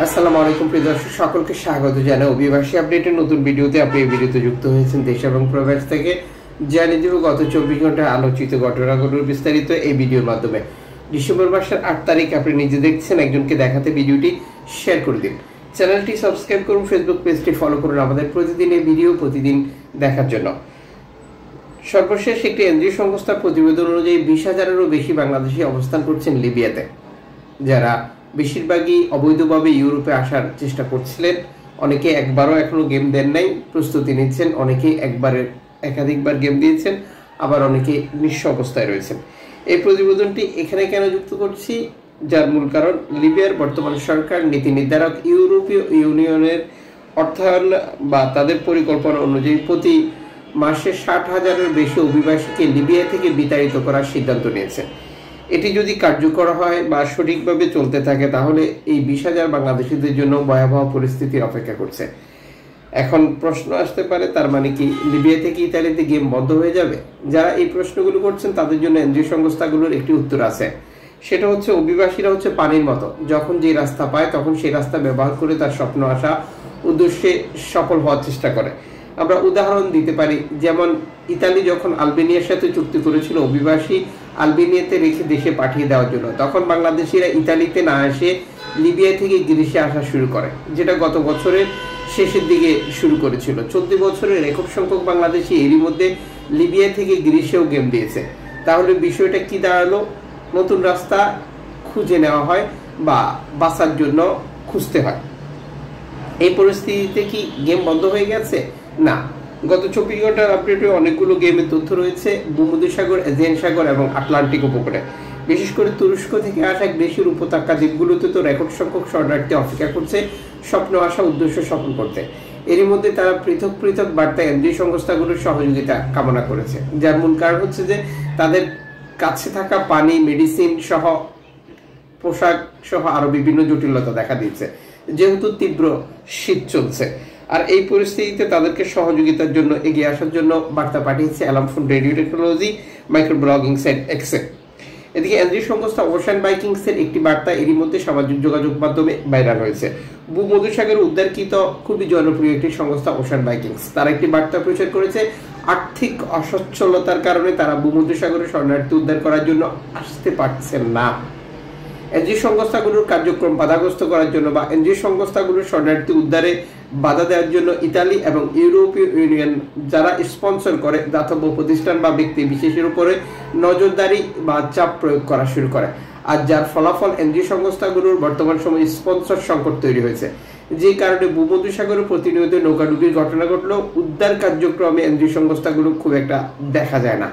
আসসালামু আলাইকুম প্রিয় দর্শক, সকলকে স্বাগত জানাই অভিবাসী আপডেটের নতুন ভিডিওতে। আপনি এই ভিডিওতে যুক্ত হয়েছেন দেশ এবং প্রবাস থেকে। জানিয়ে দেব গত 24 ঘন্টায় আলোচিত ঘটনাগুলোর বিস্তারিত এই ভিডিওর মাধ্যমে। ডিসেম্বর মাসের 8 তারিখ আপনি নিজে দেখছেন, একজনকে দেখাতে ভিডিওটি শেয়ার করে দিন। চ্যানেলটি সাবস্ক্রাইব করুন, ফেসবুক পেজটি ফলো করুন আমাদের প্রতিদিন এই ভিডিও প্রতিদিন দেখার জন্য। সর্বশেষ একটি এনজিও সংস্থার প্রতিবেদন অনুযায়ী 20,000-এরও বেশি বাংলাদেশি অবস্থান করছেন লিবিয়াতে, যারা বেশিরভাগই অবৈধভাবে ইউরোপে আসার চেষ্টা করছিলেন। অনেকে একবারও এখনো গেম দেন নাই, প্রস্তুতি নিচ্ছেন। অনেকেই একাধিকবার গেম দিয়েছেন, আবার অনেকে নিঃস্ব অবস্থায় রয়েছেন। এই প্রতিবেদনটি এখানে কেন যুক্ত করছি, যার মূল কারণ লিবিয়ার বর্তমান সরকার নীতি নির্ধারক ইউরোপীয় ইউনিয়নের অর্থায়ন বা তাদের পরিকল্পনা অনুযায়ী প্রতি মাসে 60,000-এর বেশি অভিবাসীকে লিবিয়া থেকে বিতাড়িত করার সিদ্ধান্ত নিয়েছে। এটি যদি কার্যকর হয় বা সঠিকভাবে চলতে থাকে, তাহলে এই 20,000 বাংলাদেশিদের জন্য ভয়াবহ পরিস্থিতি অপেক্ষা করছে। এখন প্রশ্ন আসতে পারে, তার মানে কি লিবিয়া থেকে ইতালিতে গেম বন্ধ হয়ে যাবে? যারা এই প্রশ্নগুলো করছেন তাদের জন্য এনজিও সংস্থাগুলোর একটি উত্তর আছে। সেটা হচ্ছে, অভিবাসীরা হচ্ছে পানির মতো, যখন যে রাস্তা পায় তখন সেই রাস্তা ব্যবহার করে তার স্বপ্ন আসা উদ্দেশ্যে সফল হওয়ার চেষ্টা করে। আমরা উদাহরণ দিতে পারি, যেমন ইতালি যখন আলবেনিয়ার সাথে চুক্তি করেছিল অভিবাসী আলবেনিয়াতে রেখে দেশে পাঠিয়ে দেওয়ার জন্য, তখন বাংলাদেশিরা ইতালিতে না এসে লিবিয়া থেকে গ্রিসে আসা শুরু করে, যেটা গত বছরের শেষের দিকে শুরু করেছিল। 14 বছরের রেকর্ড সংখ্যক বাংলাদেশি এরই মধ্যে লিবিয়া থেকে গ্রিসেও গেম দিয়েছে। তাহলে বিষয়টা কি দাঁড়ালো? নতুন রাস্তা খুঁজে নেওয়া হয় বা বাঁচার জন্য খুঁজতে হয়। এই পরিস্থিতিতে কি গেম বন্ধ হয়ে গেছে? না। গত 24 ঘন্টার আপডেটে অনেকগুলো গেমের তথ্য রয়েছে ভূমধ্যসাগর, এজিয়ান সাগর এবং আটলান্টিক উপকূলে। বিশেষ করে তুরস্ক থেকে আসা গ্রিসের উপত্যকা দ্বীপগুলোতে তো রেকর্ড সংখ্যক শরণার্থী অপেক্ষা করছে স্বপ্ন আসা উদ্দেশ্য সফল করতে। এরই মধ্যে তারা পৃথক পৃথক বার্তায় এনজিও সংস্থাগুলোর সহযোগিতা কামনা করেছে, যার মূল কারণ হচ্ছে যে তাদের কাছে থাকা পানি, মেডিসিন সহ পোশাক সহ আরো বিভিন্ন জটিলতা দেখা দিচ্ছে, যেহেতু তীব্র শীত চলছে। আর এই পরিস্থিতিতে তাদেরকে সহযোগিতার জন্য এগিয়ে আসার জন্য বার্তা পাঠিয়েছে alarm from radio technology micro blogging site এক্সে। এদিকে এনজিও সংস্থা ওশান বাইকিংসের একটি বার্তা এরই মধ্যে সামাজিক যোগাযোগ মাধ্যমে ভাইরাল হয়েছে। ভূমধ্যসাগরে উদ্ধারকৃত খুবই জনপ্রিয় একটি সংস্থা ওশান বাইকিংস, তারা একটি বার্তা প্রচার করেছে। আর্থিক অসচ্ছলতার কারণে তারা ভূমধ্যসাগরে শরণার্থী উদ্ধার করার জন্য আসতে পারছেন না। এনজিও সংস্থাগুলোর কার্যক্রম বাধাগ্রস্ত করার জন্য বা এনজিও সংস্থাগুলোর শরণার্থী উদ্ধারে বাধা দেওয়ার জন্য ইতালি এবং ইউরোপীয় ইউনিয়ন যারা স্পন্সর করে দাতব্য প্রতিষ্ঠান বা ব্যক্তি বিশেষের উপরে নজরদারি বা চাপ প্রয়োগ করা শুরু করে। আর যার ফলাফল এনজিও সংস্থাগুলোর বর্তমান সময়ে স্পন্সর সংকট তৈরি হয়েছে, যে কারণে ভূমধ্যসাগরে প্রতিনিয়ত নৌকাডুবির ঘটনা ঘটলেও উদ্ধার কার্যক্রমে এনজিও সংস্থাগুলো খুব একটা দেখা যায় না।